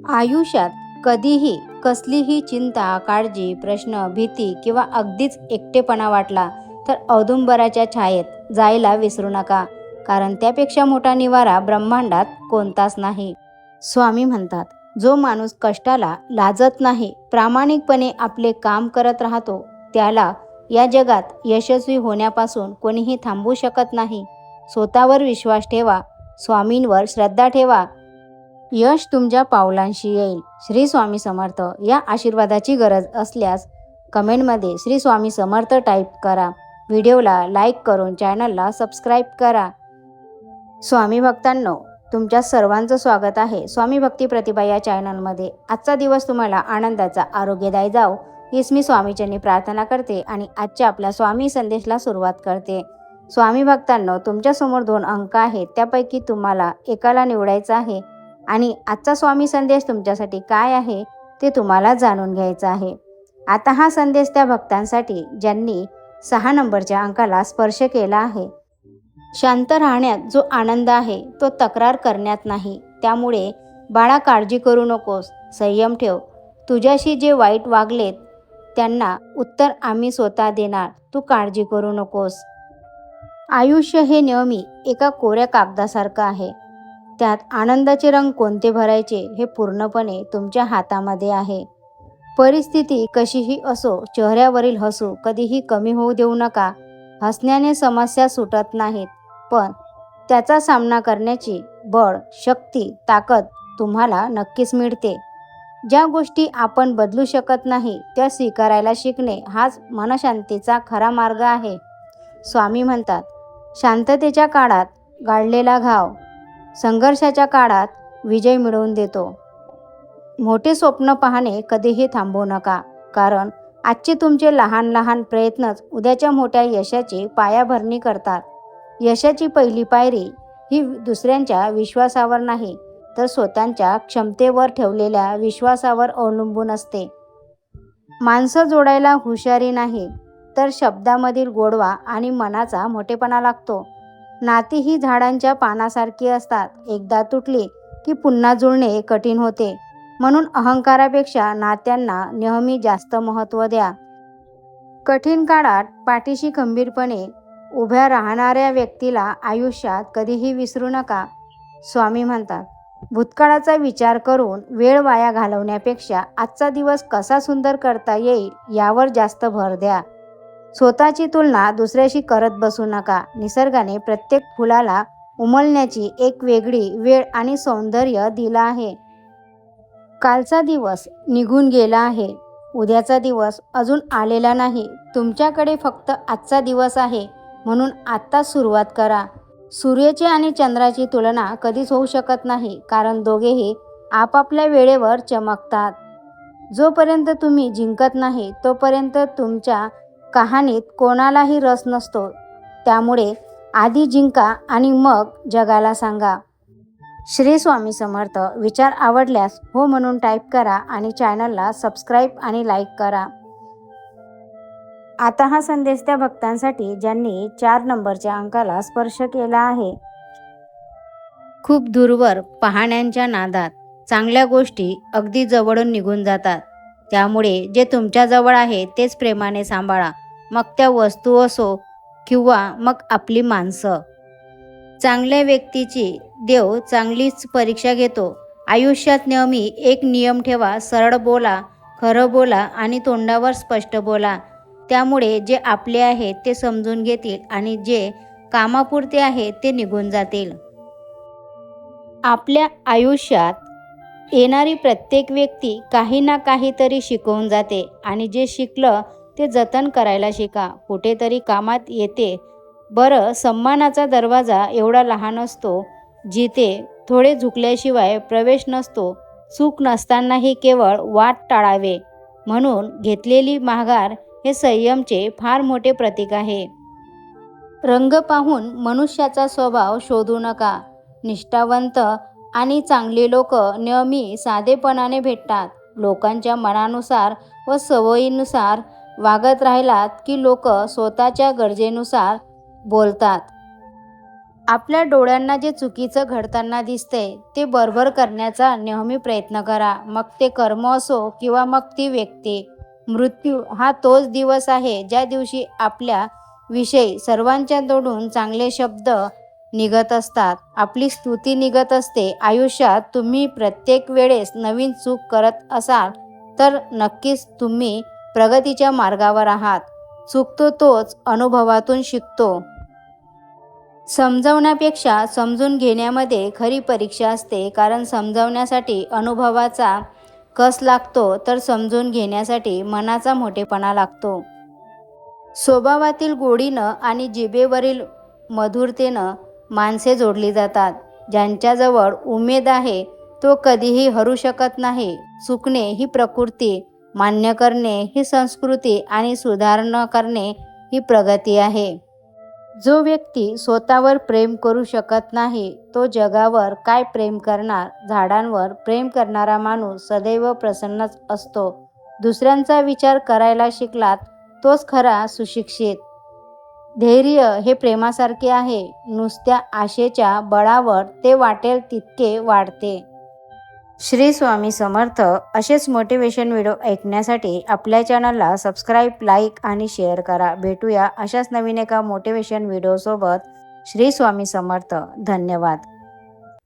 आयुष्यात कधीही कसलीही चिंता, काळजी, प्रश्न, भीती किंवा अगदीच एकटेपणा वाटला तर औदुंबराच्या छायेत जायला विसरू नका. कारण त्यापेक्षा मोठा निवारा ब्रह्मांडात कोणताच नाही. स्वामी म्हणतात, जो माणूस कष्टाला लाजत नाही, प्रामाणिकपणे आपले काम करत राहतो, त्याला या जगात यशस्वी होण्यापासून कोणीही थांबवू शकत नाही. स्वतःवर विश्वास ठेवा, स्वामींवर श्रद्धा ठेवा. यश तुमच्या पावलांशी येईल. श्री स्वामी समर्थ. या आशीर्वादाची गरज असल्यास कमेंटमध्ये श्री स्वामी समर्थ टाईप करा. व्हिडिओला लाईक करून चॅनलला सबस्क्राईब करा. स्वामी भक्तांनो, तुमच्या सर्वांचं स्वागत आहे स्वामी भक्ती प्रतिभा या चॅनलमध्ये. आजचा दिवस तुम्हाला आनंदाचा, आरोग्यदायी जाओ हीच मी स्वामीचरणी प्रार्थना करते आणि आजच्या आपल्या स्वामी संदेशला सुरुवात करते. स्वामी भक्तांनो, तुमच्यासमोर 2 अंक आहेत, त्यापैकी तुम्हाला एकाला निवडायचं आहे आणि आजचा स्वामी संदेश तुमच्यासाठी काय आहे ते तुम्हाला जाणून घ्यायचं आहे. आता हा संदेश त्या भक्तांसाठी ज्यांनी 6 नंबरच्या अंकाला स्पर्श केला आहे. शांत राहण्यात जो आनंद आहे तो तक्रार करण्यात नाही. त्यामुळे बाळा, काळजी करू नकोस, संयम ठेव. तुझ्याशी जे वाईट वागलेत त्यांना उत्तर आम्ही स्वतः देणार, तू काळजी करू नकोस. आयुष्य हे नेहमी एका कोऱ्या कागदासारखं आहे. त्यात आनंदाचे रंग कोणते भरायचे हे पूर्णपणे तुमच्या हातामध्ये आहे. परिस्थिती कशीही असो, चेहऱ्यावरील हसू कधीही कमी होऊ देऊ नका. हसण्याने समस्या सुटत नाहीत, पण त्याचा सामना करण्याची बळ, शक्ती, ताकद तुम्हाला नक्कीच मिळते. ज्या गोष्टी आपण बदलू शकत नाही त्या स्वीकारायला शिकणे हाच मनशांतीचा खरा मार्ग आहे. स्वामी म्हणतात, शांततेच्या काळात गाळलेला घाव संघर्षाच्या काळात विजय मिळवून देतो. मोठे स्वप्न पाहणे कधीही थांबवू नका, कारण आजचे तुमचे लहान लहान प्रयत्नच उद्याच्या मोठ्या यशाची पायाभरणी करतात. यशाची पहिली पायरी ही दुसऱ्यांच्या विश्वासावर नाही तर स्वतःच्या क्षमतेवर ठेवलेल्या विश्वासावर अवलंबून असते. माणसं जोडायला हुशारी नाही तर शब्दामधील गोडवा आणि मनाचा मोठेपणा लागतो. नाती ही झाडांच्या पानासारखी असतात, एकदा तुटली की पुन्हा जुळणे कठीण होते. म्हणून अहंकारापेक्षा नात्यांना नेहमी जास्त महत्त्व द्या. कठीण काळात पाठीशी खंबीरपणे उभ्या राहणाऱ्या व्यक्तीला आयुष्यात कधीही विसरू नका. स्वामी म्हणतात, भूतकाळाचा विचार करून वेळ वाया घालवण्यापेक्षा आजचा दिवस कसा सुंदर करता येईल यावर जास्त भर द्या. स्वतःची तुलना दुसऱ्याशी करत बसू नका. निसर्गाने प्रत्येक फुलाला उमलण्याची एक वेगळी वेळ आणि सौंदर्य दिलं आहे. कालचा दिवस निघून गेला आहे, उद्याचा दिवस अजून आलेला नाही. तुमच्याकडे फक्त आजचा दिवस आहे, म्हणून आत्ताच सुरुवात करा. सूर्याची आणि चंद्राची तुलना कधीच होऊ शकत नाही, कारण दोघेही आपापल्या वेळेवर चमकतात. जोपर्यंत तुम्ही जिंकत नाही तोपर्यंत तुमच्या कहाणीत कोणालाही रस नसतो. त्यामुळे आधी जिंका आणि मग जगाला सांगा. श्री स्वामी समर्थ. विचार आवडल्यास हो म्हणून टाईप करा आणि चॅनलला सबस्क्राईब आणि लाईक करा. आता हा संदेश त्या भक्तांसाठी ज्यांनी 4 नंबरच्या अंकाला स्पर्श केला आहे. खूप दूरवर पाहण्याच्या नादात चांगल्या गोष्टी अगदी जवळून निघून जातात. त्यामुळे जे तुमच्या जवळ आहे तेच प्रेमाने सांभाळा. मग त्या वस्तू असो किंवा मग आपली माणसं. चांगल्या व्यक्तीची देव चांगलीच परीक्षा घेतो. आयुष्यात नेहमी एक नियम ठेवा, सरळ बोला, खरं बोला आणि तोंडावर स्पष्ट बोला. त्यामुळे जे आपले आहे ते समजून घेतील आणि जे कामापुरते आहे ते निघून जातील. आपल्या आयुष्यात येणारी प्रत्येक व्यक्ती काही ना काहीतरी शिकवून जाते आणि जे शिकलं ते जतन करायला शिका. कुठेतरी कामात येते. बरं, सन्मानाचा दरवाजा एवढा लहान असतो जिथे थोडे झुकल्याशिवाय प्रवेश नसतो. चूक नसतानाही केवळ वाट टाळावे म्हणून घेतलेली माघार हे संयमचे फार मोठे प्रतीक आहे. रंग पाहून मनुष्याचा स्वभाव शोधू नका. निष्ठावंत आणि चांगली लोक नेहमी साधेपणाने भेटतात. लोकांच्या मनानुसार व सवयीनुसार वागत राहिलात की लोक स्वतःच्या गरजेनुसार बोलतात. आपल्या डोळ्यांना जे चुकीचं घडताना दिसतंय ते बरोबर करण्याचा नेहमी प्रयत्न करा. मग ते कर्म असो किंवा मग ती व्यक्ती. मृत्यू हा तोच दिवस आहे ज्या दिवशी आपल्या विषयी सर्वांच्या तोंडून चांगले शब्द निघत असतात, आपली स्तुती निघत असते. आयुष्यात तुम्ही प्रत्येक वेळेस नवीन चूक करत असाल तर नक्कीच तुम्ही प्रगतीच्या मार्गावर आहात. चुकतो तोच अनुभवातून शिकतो. समजवण्यापेक्षा समजून घेण्यामध्ये खरी परीक्षा असते, कारण समजवण्यासाठी अनुभवाचा कस लागतो तर समजून घेण्यासाठी मनाचा मोठेपणा लागतो. स्वभावातील गोडीनं आणि जिभेवरील मधुरतेनं माणसे जोडली जातात. ज्यांच्याजवळ उमेद आहे तो कधीही हरू शकत नाही. चुकणे ही प्रकृती, मान्य करणे ही संस्कृती आणि सुधारणा करणे ही प्रगती आहे. जो व्यक्ती स्वतःवर प्रेम करू शकत नाही तो जगावर काय प्रेम करणार. झाडांवर प्रेम करणारा माणूस सदैव प्रसन्नच असतो. दुसऱ्यांचा विचार करायला शिकलात तोच खरा सुशिक्षित. धैर्य हे प्रेमासारखे आहे, नुसत्या आशेच्या बळावर ते वाटेल तितके वाढते. श्री स्वामी समर्थ. असेच मोटिवेशन व्हिडिओ ऐकण्यासाठी आपल्या चॅनलला सबस्क्राईब, लाईक आणि शेअर करा. भेटूया अशाच नवीन एका मोटिवेशन व्हिडिओसोबत. श्री स्वामी समर्थ. धन्यवाद.